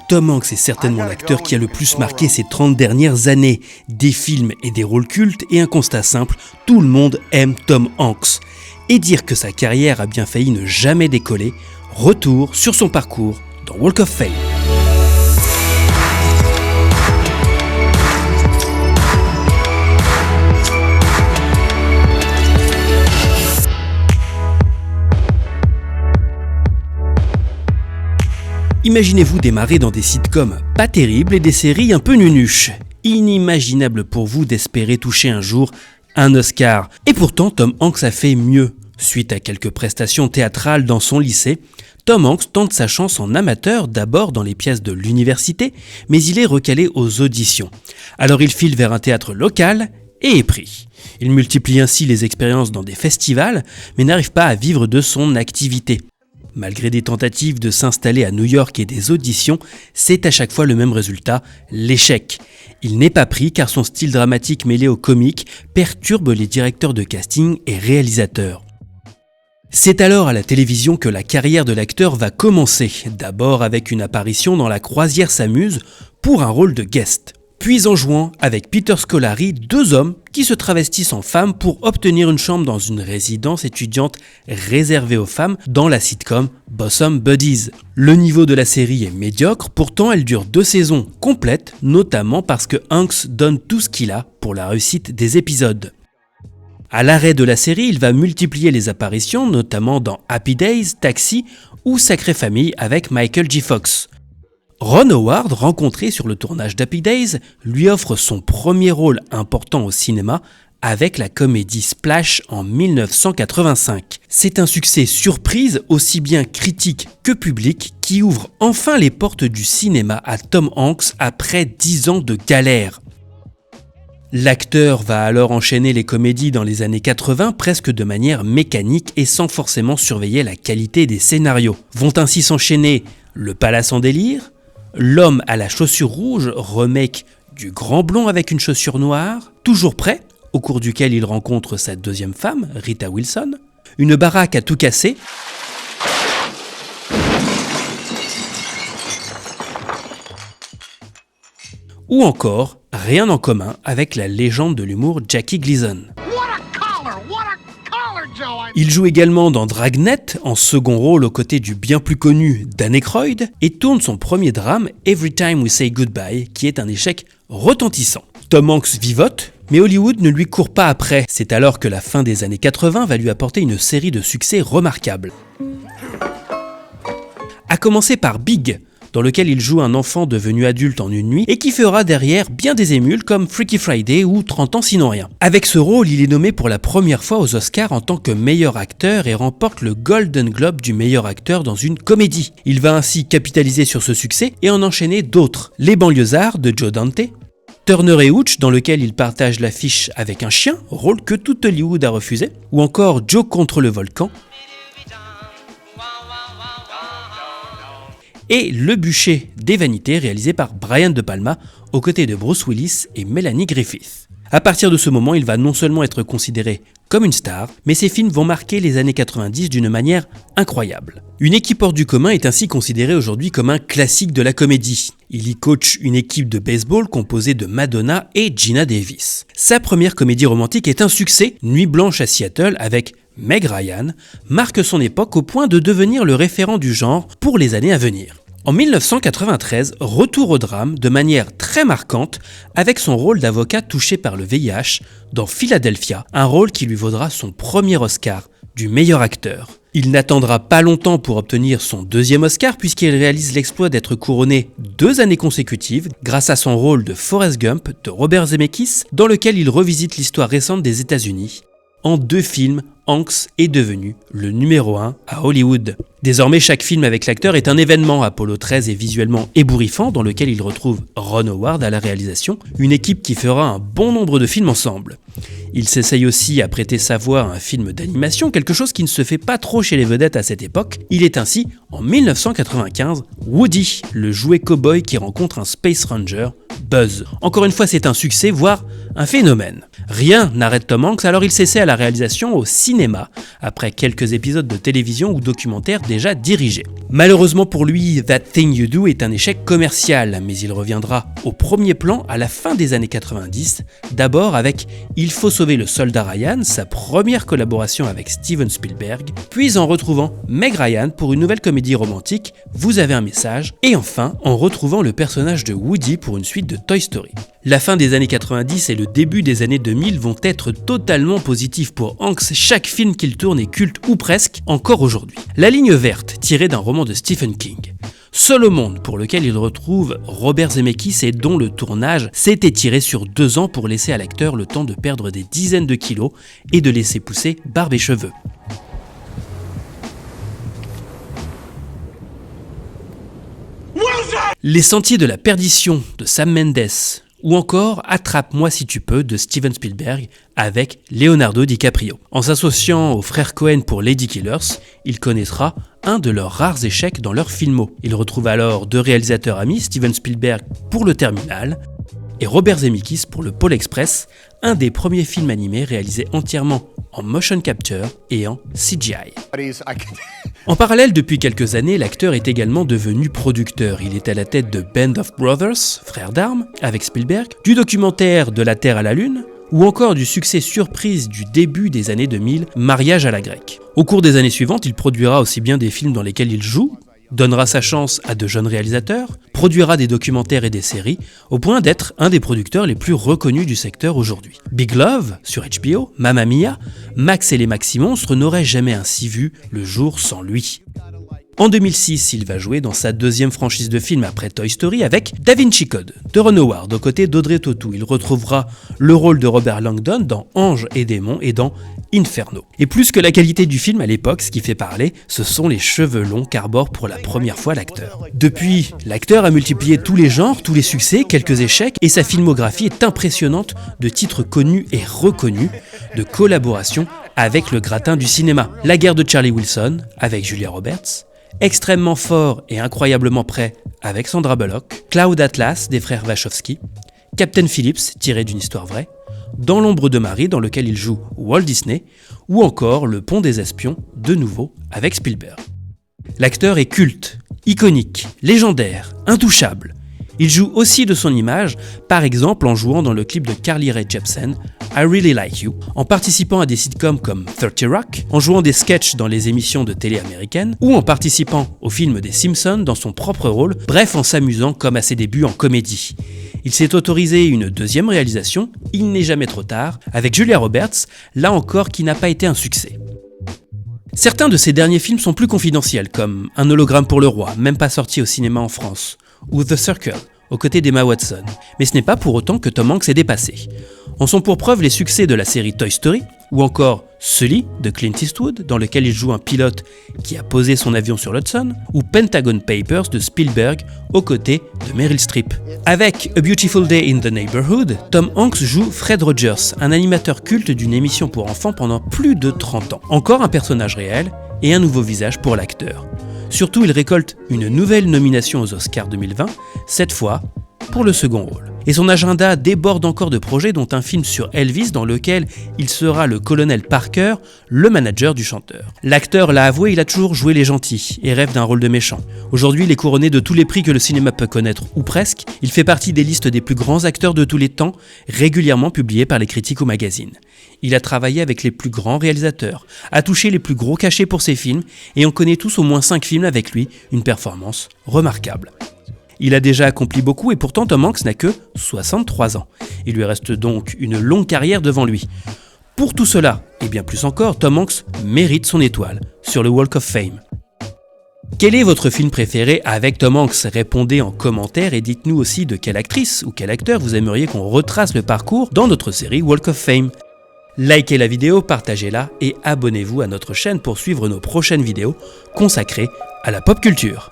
Tom Hanks est certainement l'acteur qui a le plus marqué ces 30 dernières années. Des films et des rôles cultes et un constat simple, tout le monde aime Tom Hanks. Et dire que sa carrière a bien failli ne jamais décoller, retour sur son parcours dans Walk of Fame. Imaginez-vous démarrer dans des sitcoms pas terribles et des séries un peu nunuches. Inimaginable pour vous d'espérer toucher un jour un Oscar. Et pourtant, Tom Hanks a fait mieux. Suite à quelques prestations théâtrales dans son lycée, Tom Hanks tente sa chance en amateur d'abord dans les pièces de l'université, mais il est recalé aux auditions. Alors il file vers un théâtre local et est pris. Il multiplie ainsi les expériences dans des festivals, mais n'arrive pas à vivre de son activité. Malgré des tentatives de s'installer à New York et des auditions, c'est à chaque fois le même résultat, l'échec. Il n'est pas pris car son style dramatique mêlé au comique perturbe les directeurs de casting et réalisateurs. C'est alors à la télévision que la carrière de l'acteur va commencer, d'abord avec une apparition dans La Croisière s'amuse pour un rôle de guest. Puis en jouant avec Peter Scolari, deux hommes qui se travestissent en femmes pour obtenir une chambre dans une résidence étudiante réservée aux femmes dans la sitcom Bosom Buddies. Le niveau de la série est médiocre, pourtant elle dure 2 saisons complètes, notamment parce que Hanks donne tout ce qu'il a pour la réussite des épisodes. À l'arrêt de la série, il va multiplier les apparitions, notamment dans Happy Days, Taxi ou Sacrée Famille avec Michael J. Fox. Ron Howard, rencontré sur le tournage d'Happy Days, lui offre son premier rôle important au cinéma avec la comédie Splash en 1985. C'est un succès surprise aussi bien critique que public qui ouvre enfin les portes du cinéma à Tom Hanks après 10 ans de galère. L'acteur va alors enchaîner les comédies dans les années 80 presque de manière mécanique et sans forcément surveiller la qualité des scénarios. Vont ainsi s'enchaîner Le Palace en délire, L'homme à la chaussure rouge, remake du Grand Blond avec une chaussure noire, Toujours prêt, au cours duquel il rencontre sa deuxième femme, Rita Wilson, Une baraque à tout casser, ou encore Rien en commun avec la légende de l'humour Jackie Gleason. Il joue également dans Dragnet, en second rôle aux côtés du bien plus connu Dan Aykroyd, et tourne son premier drame, Every Time We Say Goodbye, qui est un échec retentissant. Tom Hanks vivote, mais Hollywood ne lui court pas après. C'est alors que la fin des années 80 va lui apporter une série de succès remarquables. À commencer par Big, dans lequel il joue un enfant devenu adulte en une nuit et qui fera derrière bien des émules comme Freaky Friday ou 30 ans sinon rien. Avec ce rôle, il est nommé pour la première fois aux Oscars en tant que meilleur acteur et remporte le Golden Globe du meilleur acteur dans une comédie. Il va ainsi capitaliser sur ce succès et en enchaîner d'autres. Les Banlieusards de Joe Dante, Turner et Hooch, dans lequel il partage l'affiche avec un chien, rôle que tout Hollywood a refusé, ou encore Joe contre le volcan, et Le bûcher des vanités réalisé par Brian De Palma aux côtés de Bruce Willis et Melanie Griffith. À partir de ce moment, il va non seulement être considéré comme une star, mais ses films vont marquer les années 90 d'une manière incroyable. Une équipe hors du commun est ainsi considérée aujourd'hui comme un classique de la comédie. Il y coach une équipe de baseball composée de Madonna et Gina Davis. Sa première comédie romantique est un succès, Nuit blanche à Seattle avec Meg Ryan, marque son époque au point de devenir le référent du genre pour les années à venir. En 1993, retour au drame de manière très marquante avec son rôle d'avocat touché par le VIH dans Philadelphia, un rôle qui lui vaudra son premier Oscar du meilleur acteur. Il n'attendra pas longtemps pour obtenir son deuxième Oscar puisqu'il réalise l'exploit d'être couronné 2 années consécutives grâce à son rôle de Forrest Gump de Robert Zemeckis dans lequel il revisite l'histoire récente des États-Unis. En 2 films, Hanks est devenu le numéro 1 à Hollywood. Désormais, chaque film avec l'acteur est un événement. Apollo 13 est visuellement ébouriffant, dans lequel il retrouve Ron Howard à la réalisation, une équipe qui fera un bon nombre de films ensemble. Il s'essaye aussi à prêter sa voix à un film d'animation, quelque chose qui ne se fait pas trop chez les vedettes à cette époque. Il est ainsi, en 1995, Woody, le jouet cow-boy qui rencontre un Space Ranger buzz. Encore une fois, c'est un succès, voire un phénomène. Rien n'arrête Tom Hanks, alors il s'essaie à la réalisation au cinéma, après quelques épisodes de télévision ou documentaires déjà dirigés. Malheureusement pour lui, That Thing You Do est un échec commercial, mais il reviendra au premier plan à la fin des années 90, d'abord avec Il faut sauver le soldat Ryan, sa première collaboration avec Steven Spielberg, puis en retrouvant Meg Ryan pour une nouvelle comédie romantique, Vous avez un message, et enfin en retrouvant le personnage de Woody pour une suite de Toy Story. La fin des années 90 et le début des années 2000 vont être totalement positifs pour Hanks, chaque film qu'il tourne est culte ou presque encore aujourd'hui. La ligne verte, tirée d'un roman de Stephen King. Seul au monde pour lequel il retrouve Robert Zemeckis et dont le tournage s'est étiré sur 2 ans pour laisser à l'acteur le temps de perdre des dizaines de kilos et de laisser pousser barbe et cheveux. Les Sentiers de la Perdition de Sam Mendes ou encore Attrape-moi si tu peux de Steven Spielberg avec Leonardo DiCaprio. En s'associant aux frères Coen pour Lady Killers, il connaîtra un de leurs rares échecs dans leur filmo. Il retrouve alors 2 réalisateurs amis, Steven Spielberg pour Le Terminal et Robert Zemeckis pour Le Pôle Express, un des premiers films animés réalisés entièrement en motion capture et en CGI. En parallèle, depuis quelques années, l'acteur est également devenu producteur. Il est à la tête de Band of Brothers, frères d'armes, avec Spielberg, du documentaire De la Terre à la Lune, ou encore du succès surprise du début des années 2000, Mariage à la grecque. Au cours des années suivantes, il produira aussi bien des films dans lesquels il joue, donnera sa chance à de jeunes réalisateurs, produira des documentaires et des séries, au point d'être un des producteurs les plus reconnus du secteur aujourd'hui. Big Love, sur HBO, Mamma Mia, Max et les Maxi-Monstres n'auraient jamais ainsi vu le jour sans lui. En 2006, il va jouer dans sa 2e franchise de films après Toy Story avec Da Vinci Code de Ron Howard aux côtés d'Audrey Tautou. Il retrouvera le rôle de Robert Langdon dans Anges et démons et dans Inferno. Et plus que la qualité du film à l'époque, ce qui fait parler, ce sont les cheveux longs qu'arbore pour la première fois l'acteur. Depuis, l'acteur a multiplié tous les genres, tous les succès, quelques échecs, et sa filmographie est impressionnante de titres connus et reconnus, de collaborations avec le gratin du cinéma. La guerre de Charlie Wilson avec Julia Roberts, Extrêmement fort et incroyablement prêt avec Sandra Bullock, Cloud Atlas des frères Wachowski, Captain Phillips tiré d'une histoire vraie, Dans l'ombre de Marie dans lequel il joue Walt Disney, ou encore Le Pont des Espions de nouveau avec Spielberg. L'acteur est culte, iconique, légendaire, intouchable. Il joue aussi de son image, par exemple en jouant dans le clip de Carly Rae Jepsen, I Really Like You, en participant à des sitcoms comme 30 Rock, en jouant des sketchs dans les émissions de télé américaines, ou en participant au film des Simpsons dans son propre rôle, bref en s'amusant comme à ses débuts en comédie. Il s'est autorisé une 2e réalisation, Il n'est jamais trop tard, avec Julia Roberts, là encore qui n'a pas été un succès. Certains de ses derniers films sont plus confidentiels, comme Un hologramme pour le roi, même pas sorti au cinéma en France, ou The Circle, aux côtés d'Emma Watson. Mais ce n'est pas pour autant que Tom Hanks est dépassé. En sont pour preuve les succès de la série Toy Story, ou encore Sully de Clint Eastwood, dans lequel il joue un pilote qui a posé son avion sur l'Hudson, ou Pentagon Papers de Spielberg, aux côtés de Meryl Streep. Avec A Beautiful Day in the Neighborhood, Tom Hanks joue Fred Rogers, un animateur culte d'une émission pour enfants pendant plus de 30 ans. Encore un personnage réel et un nouveau visage pour l'acteur. Surtout, il récolte une nouvelle nomination aux Oscars 2020, cette fois pour le second rôle. Et son agenda déborde encore de projets, dont un film sur Elvis dans lequel il sera le colonel Parker, le manager du chanteur. L'acteur l'a avoué, il a toujours joué les gentils et rêve d'un rôle de méchant. Aujourd'hui, il est couronné de tous les prix que le cinéma peut connaître, ou presque. Il fait partie des listes des plus grands acteurs de tous les temps, régulièrement publiées par les critiques ou magazines. Il a travaillé avec les plus grands réalisateurs, a touché les plus gros cachets pour ses films, et on connaît tous au moins 5 films avec lui, une performance remarquable. Il a déjà accompli beaucoup et pourtant Tom Hanks n'a que 63 ans. Il lui reste donc une longue carrière devant lui. Pour tout cela, et bien plus encore, Tom Hanks mérite son étoile sur le Walk of Fame. Quel est votre film préféré avec Tom Hanks? Répondez en commentaire et dites-nous aussi de quelle actrice ou quel acteur vous aimeriez qu'on retrace le parcours dans notre série Walk of Fame. Likez la vidéo, partagez-la et abonnez-vous à notre chaîne pour suivre nos prochaines vidéos consacrées à la pop culture.